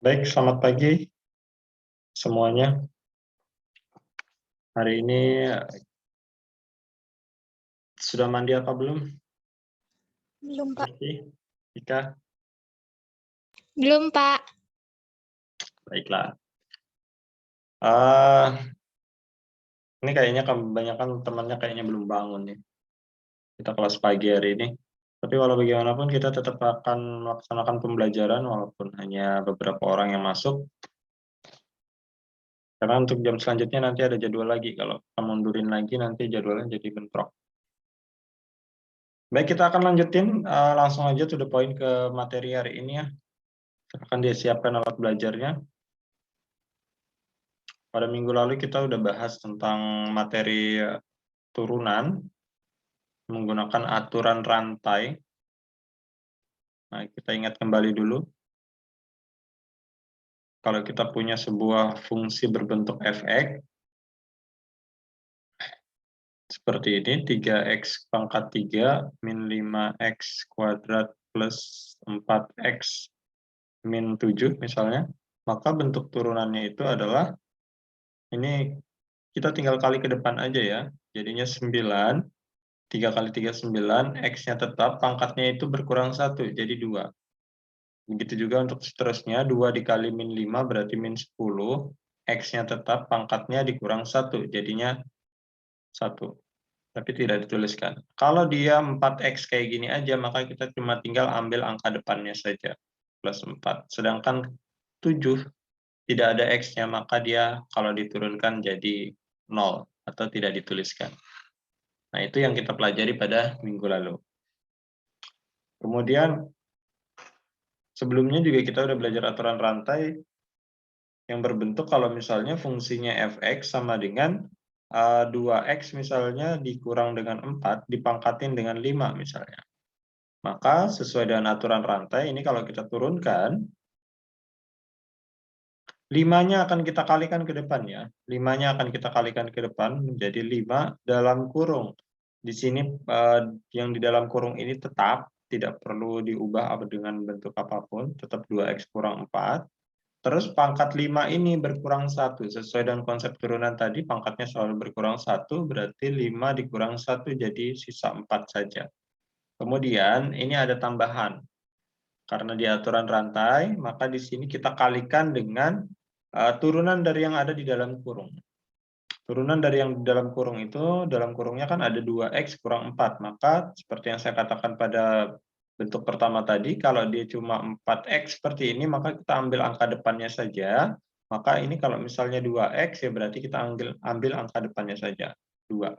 Baik, selamat pagi semuanya. Hari ini sudah mandi apa belum? Belum, Pak. Rifki, Ika, Belum, Pak. baiklah. Ah, ini kayaknya kebanyakan temannya kayaknya belum bangun nih. Kita kelas pagi hari ini. Tapi walau bagaimanapun kita tetap akan melaksanakan pembelajaran walaupun hanya beberapa orang yang masuk. Karena untuk jam selanjutnya nanti ada jadwal lagi. Kalau kita mundurin lagi nanti jadwalnya jadi bentrok. Baik, kita akan lanjutin langsung aja to the point ke materi hari ini ya. Akan disiapkan alat belajarnya. Pada minggu lalu kita udah bahas tentang materi turunan menggunakan aturan rantai. Nah, kita ingat kembali dulu. Kalau kita punya sebuah fungsi berbentuk fx, seperti ini, 3x pangkat 3 min 5x kuadrat plus 4x min 7 misalnya, maka bentuk turunannya itu adalah, ini kita tinggal kali ke depan aja ya, jadinya 9, 3 kali 3 9, x-nya tetap, pangkatnya itu berkurang 1, jadi 2. Begitu juga untuk seterusnya, 2 dikali min 5 berarti min 10, x-nya tetap, pangkatnya dikurang 1, jadinya 1. Tapi tidak dituliskan. Kalau dia 4x kayak gini aja, maka kita cuma tinggal ambil angka depannya saja, plus 4. Sedangkan 7 tidak ada x-nya, maka dia kalau diturunkan jadi 0, atau tidak dituliskan. Nah, itu yang kita pelajari pada minggu lalu. Kemudian, sebelumnya juga kita udah belajar aturan rantai yang berbentuk kalau misalnya fungsinya fx sama dengan 2x misalnya dikurang dengan 4 dipangkatin dengan 5 misalnya. Maka sesuai dengan aturan rantai ini kalau kita turunkan, 5-nya akan kita kalikan ke depan ya. 5-nya akan kita kalikan ke depan menjadi 5 dalam kurung. Di sini yang di dalam kurung ini tetap tidak perlu diubah dengan bentuk apapun, tetap 2x kurang 4. Terus pangkat 5 ini berkurang 1. Sesuai dengan konsep turunan tadi, pangkatnya selalu berkurang 1, berarti 5 dikurang 1 jadi sisa 4 saja. Kemudian ini ada tambahan. Karena di aturan rantai, maka di sini kita kalikan dengan turunan dari yang ada di dalam kurung. Turunan dari yang di dalam kurung itu, dalam kurungnya kan ada 2x kurang 4. Maka seperti yang saya katakan pada bentuk pertama tadi, kalau dia cuma 4x seperti ini, maka kita ambil angka depannya saja. Maka ini kalau misalnya 2x, ya berarti kita ambil angka depannya saja, 2.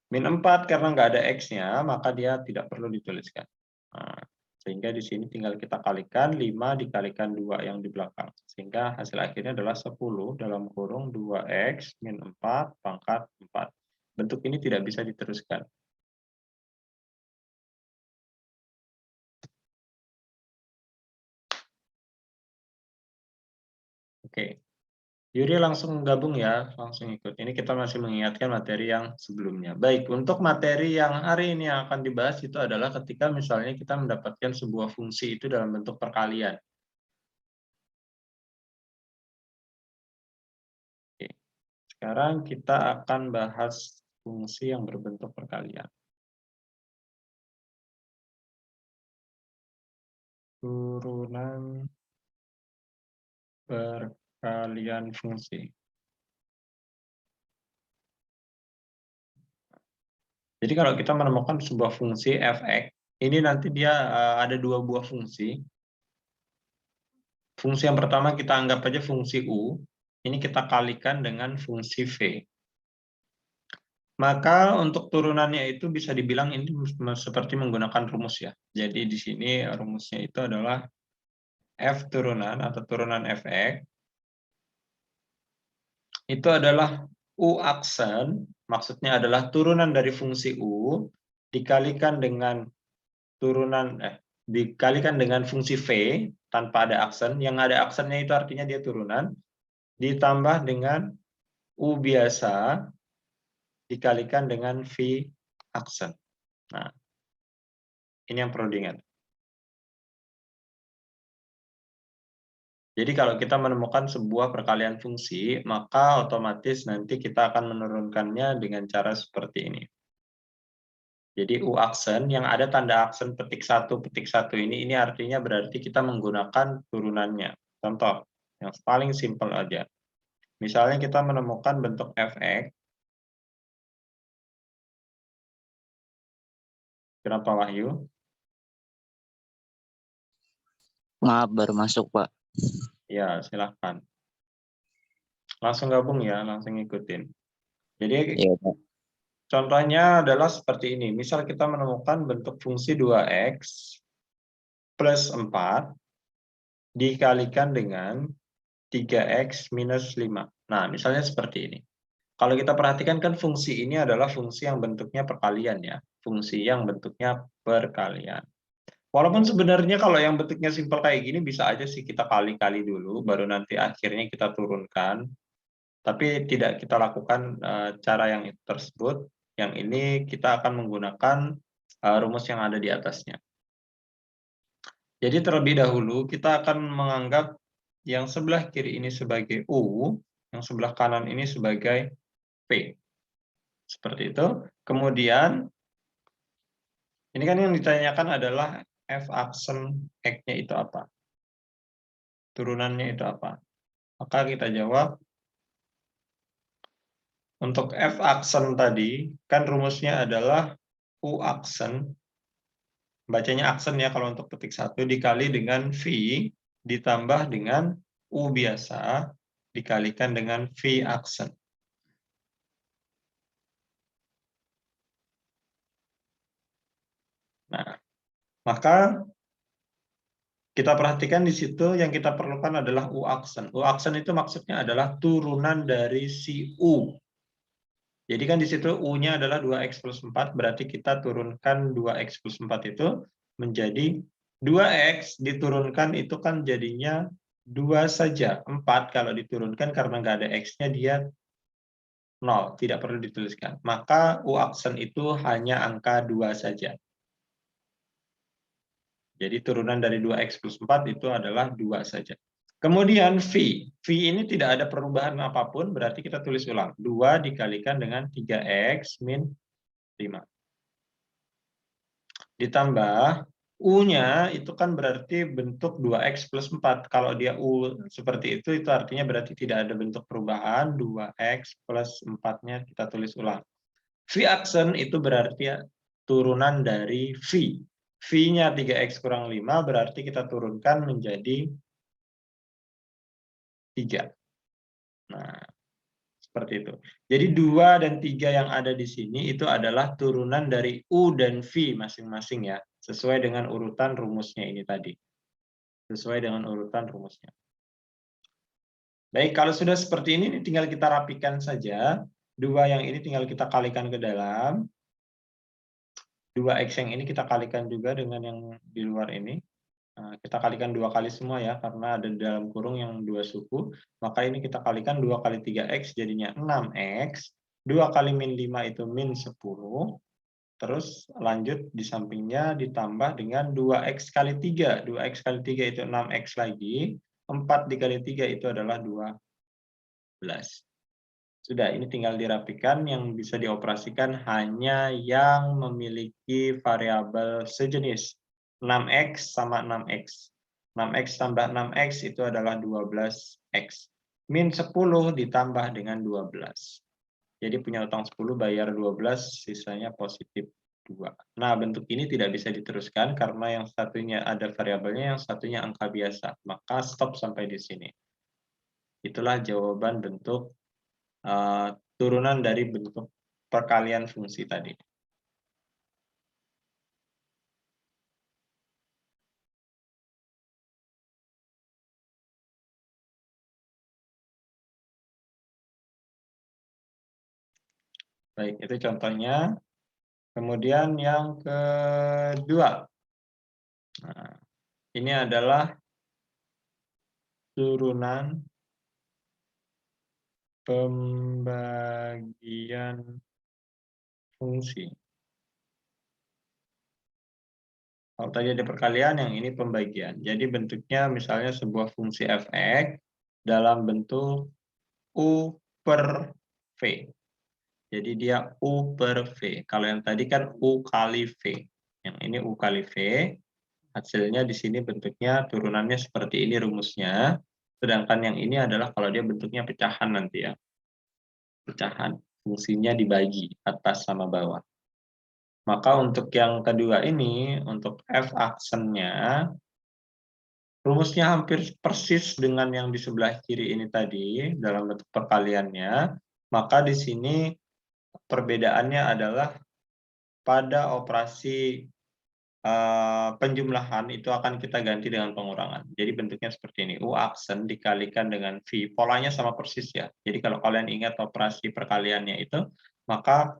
Min 4 karena nggak ada x-nya, maka dia tidak perlu dituliskan. Nah, sehingga di sini tinggal kita kalikan 5 dikalikan 2 yang di belakang. Sehingga hasil akhirnya adalah 10 dalam kurung 2x min 4 pangkat 4. Bentuk ini tidak bisa diteruskan. Oke. Yuri langsung gabung ya, langsung ikut. Ini kita masih mengingatkan materi yang sebelumnya. Baik, untuk materi yang hari ini yang akan dibahas itu adalah ketika misalnya kita mendapatkan sebuah fungsi itu dalam bentuk perkalian. Oke. Sekarang kita akan bahas fungsi yang berbentuk perkalian. Turunan perkalian fungsi. Jadi kalau kita menemukan sebuah fungsi fx, ini nanti dia ada dua buah fungsi. Fungsi yang pertama kita anggap aja fungsi u, ini kita kalikan dengan fungsi v. Maka untuk turunannya itu bisa dibilang ini seperti menggunakan rumus ya. Jadi di sini rumusnya itu adalah f turunan atau turunan fx itu adalah u aksen, maksudnya adalah turunan dari fungsi u dikalikan dengan dikalikan dengan fungsi v tanpa ada aksen. Yang ada aksennya itu artinya dia turunan, ditambah dengan u biasa dikalikan dengan v aksen. Nah, ini yang perlu diingat. Jadi kalau kita menemukan sebuah perkalian fungsi, maka otomatis nanti kita akan menurunkannya dengan cara seperti ini. Jadi U aksen yang ada tanda aksen petik satu ini artinya berarti kita menggunakan turunannya. Contoh, yang paling simpel aja. Misalnya kita menemukan bentuk fx. Kenapa Wahyu? Maaf, baru masuk, Pak. Ya, silahkan. Langsung gabung ya, langsung ikutin. Jadi Iya, Pak. contohnya adalah seperti ini. Misal kita menemukan bentuk fungsi 2x plus 4 dikalikan dengan 3x minus 5. Nah, misalnya seperti ini. Kalau kita perhatikan kan fungsi ini adalah fungsi yang bentuknya perkalian ya. Fungsi yang bentuknya perkalian. Walaupun sebenarnya kalau yang bentuknya simpel kayak gini bisa aja sih kita kali-kali dulu, baru nanti akhirnya kita turunkan. Tapi tidak kita lakukan cara yang tersebut. Yang ini kita akan menggunakan rumus yang ada di atasnya. Jadi terlebih dahulu kita akan menganggap yang sebelah kiri ini sebagai U, yang sebelah kanan ini sebagai P. Seperti itu. Kemudian, ini kan yang ditanyakan adalah F aksen X-nya itu apa? Turunannya itu apa? Maka kita jawab, untuk F aksen tadi, kan rumusnya adalah U aksen, bacanya aksen ya kalau untuk petik 1, dikali dengan V, ditambah dengan U biasa, dikalikan dengan V aksen. Nah, maka kita perhatikan di situ yang kita perlukan adalah U aksen. U aksen itu maksudnya adalah turunan dari si U. Jadi kan di situ U-nya adalah 2x plus 4, berarti kita turunkan 2x plus 4 itu menjadi 2x diturunkan itu kan jadinya 2 saja. 4 kalau diturunkan karena nggak ada x-nya dia 0, tidak perlu dituliskan. Maka U aksen itu hanya angka 2 saja. Jadi turunan dari 2x plus 4 itu adalah 2 saja. Kemudian V. V ini tidak ada perubahan apapun, berarti kita tulis ulang. 2 dikalikan dengan 3x min 5. Ditambah U-nya itu kan berarti bentuk 2x plus 4. Kalau dia U seperti itu artinya berarti tidak ada bentuk perubahan. 2x plus 4-nya kita tulis ulang. V aksen itu berarti turunan dari V. V-nya 3x kurang 5 berarti kita turunkan menjadi 3. Nah, seperti itu. Jadi 2 dan 3 yang ada di sini itu adalah turunan dari U dan V masing-masing ya, sesuai dengan urutan rumusnya ini tadi. Sesuai dengan urutan rumusnya. Baik, kalau sudah seperti ini tinggal kita rapikan saja. 2 yang ini tinggal kita kalikan ke dalam. 2x yang ini kita kalikan juga dengan yang di luar ini. Nah, kita kalikan 2 kali semua ya, karena ada di dalam kurung yang 2 suku. Maka ini kita kalikan 2 kali 3x jadinya 6x. 2 kali min 5 itu min 10. Terus lanjut di sampingnya ditambah dengan 2x kali 3. 2x kali 3 itu 6x lagi. 4 dikali 3 itu adalah 12. Sudah, ini tinggal dirapikan. Yang bisa dioperasikan hanya yang memiliki variabel sejenis. 6x sama 6x. 6x tambah 6x itu adalah 12x. Min 10 ditambah dengan 12. Jadi punya utang 10, bayar 12, sisanya positif 2. Nah, bentuk ini tidak bisa diteruskan karena yang satunya ada variabelnya, yang satunya angka biasa. Maka stop sampai di sini. Itulah jawaban bentuk turunan dari bentuk perkalian fungsi tadi. Baik, itu contohnya. Kemudian yang kedua. Nah, ini adalah turunan pembagian fungsi. Kalau tadi ada perkalian, yang ini pembagian. Jadi bentuknya misalnya sebuah fungsi f(x) dalam bentuk U per V. Jadi dia U per V. Kalau yang tadi kan U kali V. Yang ini U kali V. Hasilnya di sini bentuknya turunannya seperti ini rumusnya. Sedangkan yang ini adalah kalau dia bentuknya pecahan nanti ya. Pecahan. Fungsinya dibagi atas sama bawah. Maka untuk yang kedua ini, untuk F aksennya, rumusnya hampir persis dengan yang di sebelah kiri ini tadi, dalam bentuk perkaliannya. Maka di sini perbedaannya adalah pada operasi penjumlahan itu akan kita ganti dengan pengurangan. Jadi bentuknya seperti ini, U aksen dikalikan dengan V. Polanya sama persis ya. Jadi kalau kalian ingat operasi perkaliannya itu, maka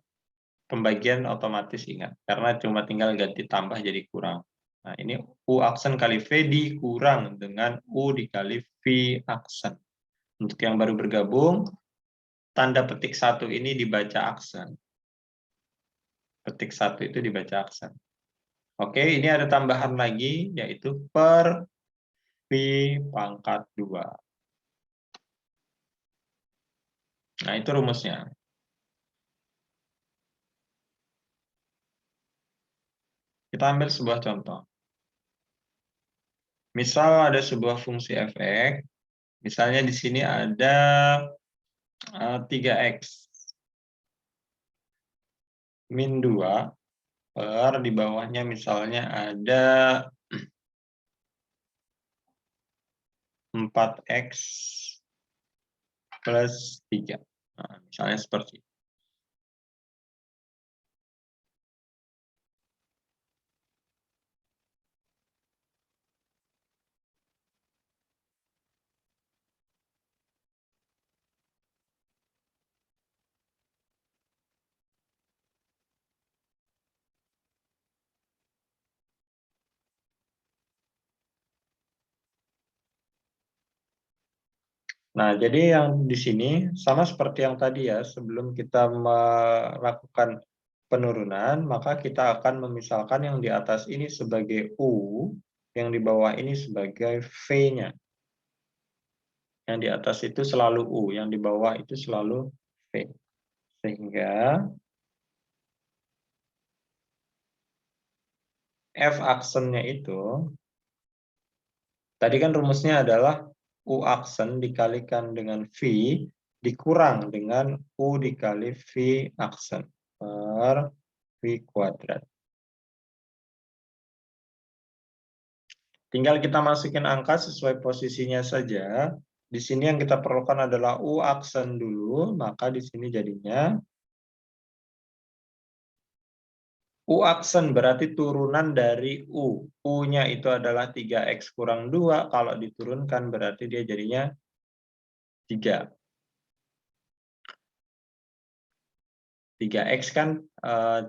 pembagian otomatis ingat, karena cuma tinggal ganti tambah jadi kurang. Nah, ini U aksen kali V dikurang dengan U dikali V aksen. Untuk yang baru bergabung, tanda petik 1 ini dibaca aksen. Petik 1 itu dibaca aksen. Oke, ini ada tambahan lagi, yaitu per V pangkat 2. Nah, itu rumusnya. Kita ambil sebuah contoh. Misal ada sebuah fungsi f(x), misalnya di sini ada 3x min 2 per di bawahnya misalnya ada 4x plus 3. Nah, misalnya seperti itu. Nah, jadi yang di sini sama seperti yang tadi ya, sebelum kita melakukan penurunan, maka kita akan memisalkan yang di atas ini sebagai U, yang di bawah ini sebagai V-nya. Yang di atas itu selalu U, yang di bawah itu selalu V. Sehingga F aksennya itu, tadi kan rumusnya adalah U aksen dikalikan dengan V, dikurang dengan U dikali V aksen per V kuadrat. Tinggal kita masukin angka sesuai posisinya saja. Di sini yang kita perlukan adalah U aksen dulu, maka di sini jadinya U aksen berarti turunan dari U. U-nya itu adalah 3x kurang 2, kalau diturunkan berarti dia jadinya 3. 3x kan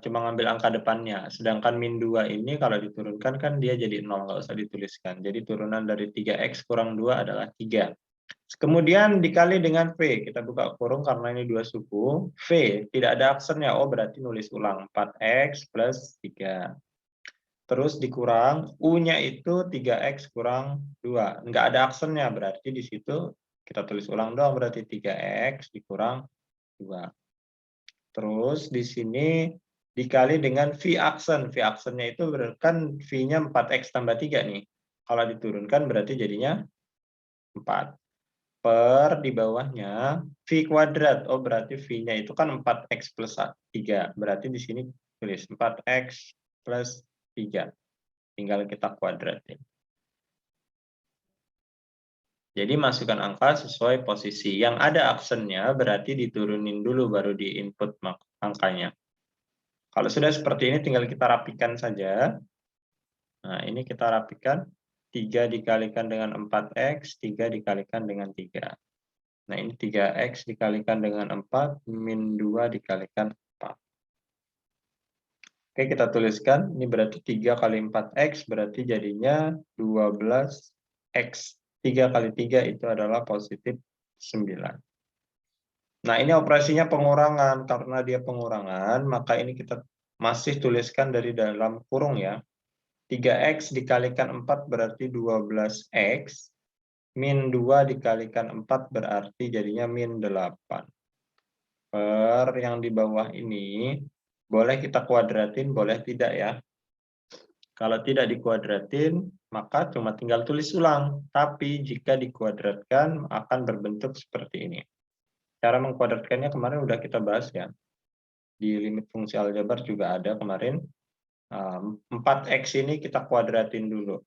cuma ngambil angka depannya, sedangkan min 2 ini kalau diturunkan kan dia jadi 0, nggak usah dituliskan. Jadi turunan dari 3x kurang 2 adalah 3. Kemudian dikali dengan V, kita buka kurung karena ini 2 suku. V, tidak ada aksennya, oh berarti nulis ulang, 4x plus 3. Terus dikurang, U-nya itu 3x kurang 2. Nggak ada aksennya, berarti di situ kita tulis ulang doang, berarti 3x dikurang 2. Terus di sini dikali dengan V aksen. V aksennya itu kan V-nya 4x tambah 3 nih. Kalau diturunkan berarti jadinya 4. Per di bawahnya V kuadrat. Oh, berarti V-nya itu kan 4x plus 3. Berarti di sini tulis 4x plus 3. Tinggal kita kuadratin. Jadi masukkan angka sesuai posisi. Yang ada aksennya berarti diturunin dulu baru di input angkanya. Kalau sudah seperti ini tinggal kita rapikan saja. Nah, ini kita rapikan. 3 dikalikan dengan 4x, 3 dikalikan dengan 3. Nah, ini 3x dikalikan dengan 4, min 2 dikalikan 4. Oke, kita tuliskan. Ini berarti 3 kali 4x, berarti jadinya 12x. 3 kali 3 itu adalah positif 9. Nah, ini operasinya pengurangan. Karena dia pengurangan, maka ini kita masih tuliskan dari dalam kurung ya. 3x dikalikan 4 berarti 12x. Min 2 dikalikan 4 berarti jadinya min 8. Per yang di bawah ini, boleh kita kuadratin, boleh tidak ya. Kalau tidak dikuadratin, maka cuma tinggal tulis ulang. Tapi jika dikuadratkan, akan berbentuk seperti ini. Cara mengkuadratkannya kemarin udah kita bahas ya. Di limit fungsi aljabar juga ada kemarin. 4x ini kita kuadratin dulu.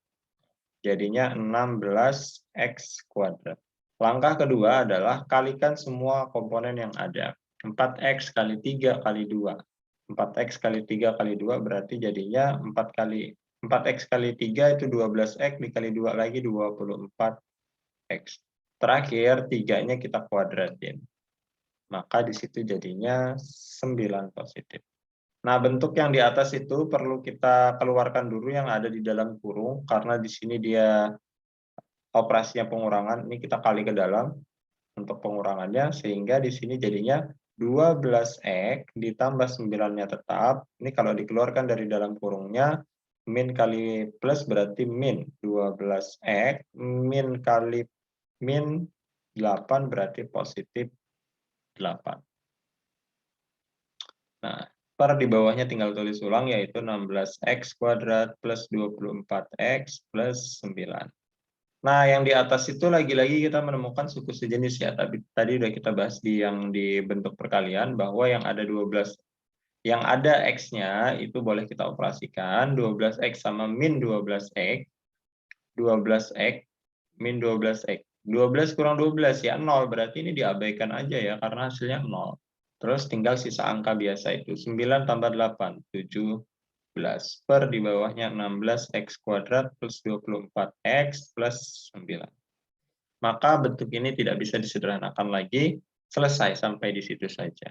Jadinya 16x kuadrat. Langkah kedua adalah kalikan semua komponen yang ada. 4x kali 3 kali 2. 4x kali 3 kali 2 berarti jadinya 4x kali 3 itu 12x, dikali 2 lagi 24x. Terakhir, 3-nya kita kuadratin. Maka di situ jadinya 9 positif. Nah, bentuk yang di atas itu perlu kita keluarkan dulu yang ada di dalam kurung, karena di sini dia operasinya pengurangan. Ini kita kali ke dalam untuk pengurangannya, sehingga di sini jadinya 12x ditambah 9-nya tetap. Ini kalau dikeluarkan dari dalam kurungnya, min kali plus berarti min 12x, min kali min 8 berarti positif 8. Nah, per di bawahnya tinggal tulis ulang, yaitu 16x kuadrat plus 24x plus 9. Nah, yang di atas itu lagi-lagi kita menemukan suku sejenis ya. Tapi tadi udah kita bahas di yang di bentuk perkalian, bahwa yang ada 12, yang ada x-nya itu boleh kita operasikan. 12x sama min 12x, 12x min 12x. 12 kurang 12 ya 0, berarti ini diabaikan aja ya, karena hasilnya 0. Terus tinggal sisa angka biasa itu, 9 tambah 8, 17. Per di bawahnya 16x kuadrat plus 24x plus 9. Maka bentuk ini tidak bisa disederhanakan lagi, selesai sampai di situ saja.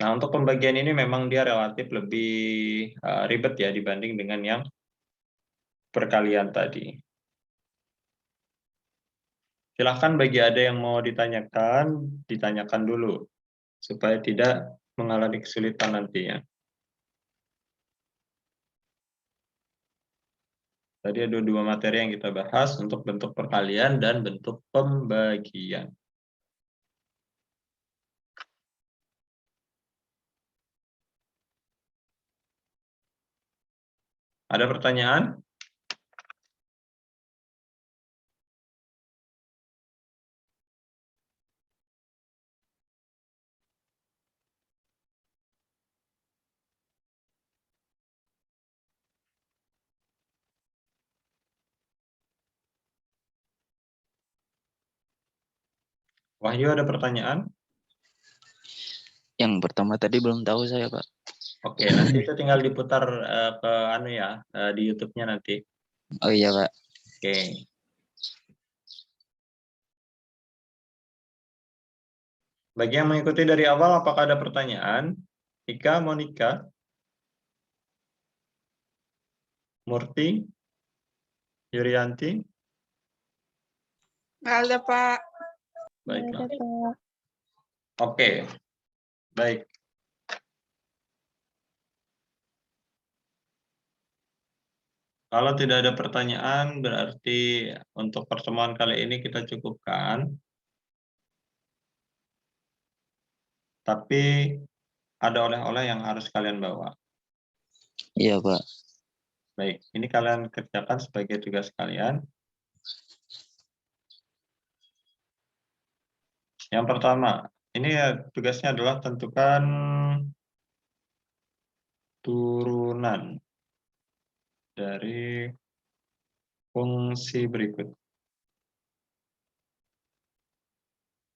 Nah, untuk pembagian ini memang dia relatif lebih ribet ya dibanding dengan yang perkalian tadi. Silahkan bagi ada yang mau ditanyakan, ditanyakan dulu, supaya tidak mengalami kesulitan nantinya. Tadi ada 2 materi yang kita bahas untuk bentuk perkalian dan bentuk pembagian. Ada pertanyaan? Wahyu, ada pertanyaan? Yang pertama tadi belum tahu saya, Pak. Oke, nanti itu tinggal diputar ke di YouTube-nya nanti. Oh iya, Pak. Oke. Bagi yang mengikuti dari awal, apakah ada pertanyaan? Ika, Monica, Murti, Yurianti? Nggak ada, Pak. Baiklah. Nggak ada, Pak. Oke, baik. Kalau tidak ada pertanyaan, berarti untuk pertemuan kali ini kita cukupkan. Tapi ada oleh-oleh yang harus kalian bawa. Iya, Pak. Baik, ini kalian kerjakan sebagai tugas kalian. Yang pertama, ini tugasnya adalah tentukan turunan dari fungsi berikut.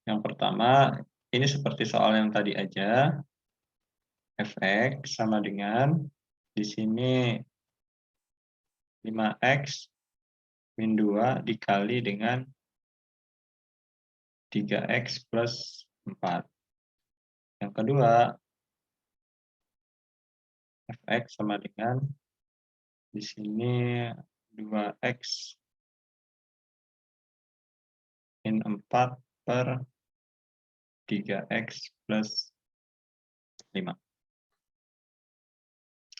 Yang pertama, ini seperti soal yang tadi aja. Fx sama dengan di sini 5x min 2 dikali dengan 3x plus 4. Yang kedua, fx sama dengan di sini 2x min 4 per 3x plus 5.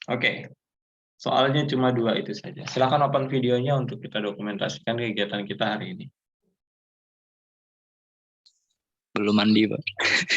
Oke, Soalnya cuma 2 itu saja. Silakan open videonya untuk kita dokumentasikan kegiatan kita hari ini. Belum mandi, Pak.